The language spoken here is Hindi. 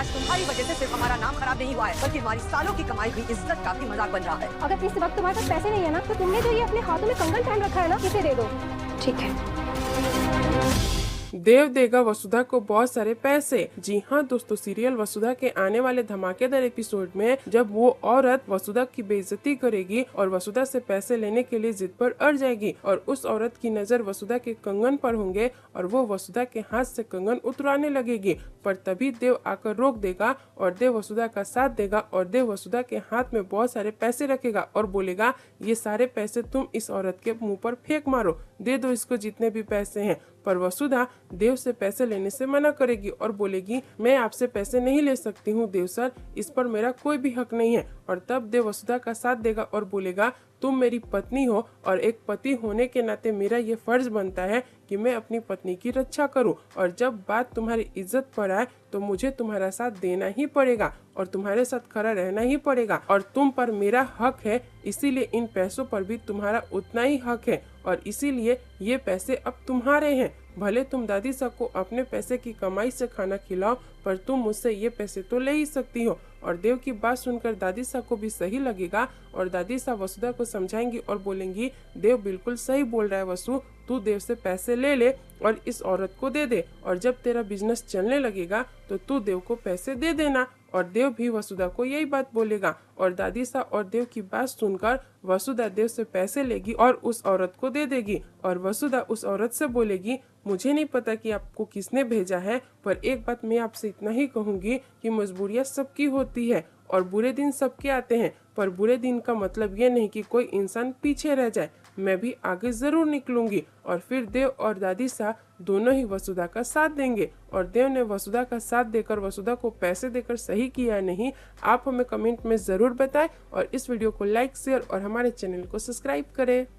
आज तुम्हारी वजह से सिर्फ हमारा नाम खराब नहीं हुआ है, बल्कि हमारी सालों की कमाई हुई इज्जत का भी मजाक बन रहा है। अगर इस वक्त तुम्हारे पास पैसे नहीं है ना, तो तुमने जो ये अपने हाथों में कंगन पहन रखा है ना, इसे दे दो। ठीक है। देव देगा वसुधा को बहुत सारे पैसे। जी हाँ दोस्तों, सीरियल वसुधा के आने वाले धमाकेदार एपिसोड में जब वो औरत वसुधा की बेइज्जती करेगी और वसुधा से पैसे लेने के लिए जिद पर अड़ जाएगी और उस औरत की नजर वसुधा के कंगन पर होंगे और वो वसुधा के हाथ से कंगन उतराने लगेगी, पर तभी देव आकर रोक देगा और देव वसुधा का साथ देगा और देव वसुधा के हाथ में बहुत सारे पैसे रखेगा और बोलेगा, ये सारे पैसे तुम इस औरत के मुंह पर फेंक मारो, दे दो इसको जितने भी पैसे हैं। पर वसुधा देव से पैसे लेने से मना करेगी और बोलेगी, मैं आपसे पैसे नहीं ले सकती हूँ देव सर, इस पर मेरा कोई भी हक नहीं है। और तब देव वसुधा का साथ देगा और बोलेगा, तुम मेरी पत्नी हो और एक पति होने के नाते मेरा ये फर्ज बनता है कि मैं अपनी पत्नी की रक्षा करूं, और जब बात तुम्हारी इज्जत पर आए तो मुझे तुम्हारा साथ देना ही पड़ेगा और तुम्हारे साथ खड़ा रहना ही पड़ेगा और तुम पर मेरा हक है, इसीलिए इन पैसों पर भी तुम्हारा उतना ही हक है और इसीलिए ये पैसे अब तुम्हारे हैं। भले तुम दादी साहब को अपने पैसे की कमाई से खाना खिलाओ, पर तुम मुझसे ये पैसे तो ले ही सकती हो। और देव की बात सुनकर दादी साहब को भी सही लगेगा और दादी साहब वसुधा को समझाएंगी और बोलेंगी, देव बिल्कुल सही बोल रहा है वसु, तू देव से पैसे ले ले और इस औरत को दे दे, और जब तेरा बिजनेस चलने लगेगा तो तू देव को पैसे दे देना। और देव भी वसुधा को यही बात बोलेगा और दादी साहब और देव की बात सुनकर वसुधा देव से पैसे लेगी और उस औरत को दे देगी। और वसुधा उस औरत से बोलेगी, मुझे नहीं पता कि आपको किसने भेजा है, पर एक बात मैं आपसे इतना ही कहूंगी कि मजबूरियां सबकी होती है और बुरे दिन सबके आते हैं, पर बुरे दिन का मतलब ये नहीं कि कोई इंसान पीछे रह जाए, मैं भी आगे जरूर निकलूंगी। और फिर देव और दादी साहब दोनों ही वसुधा का साथ देंगे और देव ने वसुधा का साथ देकर वसुधा को पैसे देकर सही किया है नहीं, आप हमें कमेंट में जरूर बताएं और इस वीडियो को लाइक शेयर और हमारे चैनल को सब्सक्राइब करें।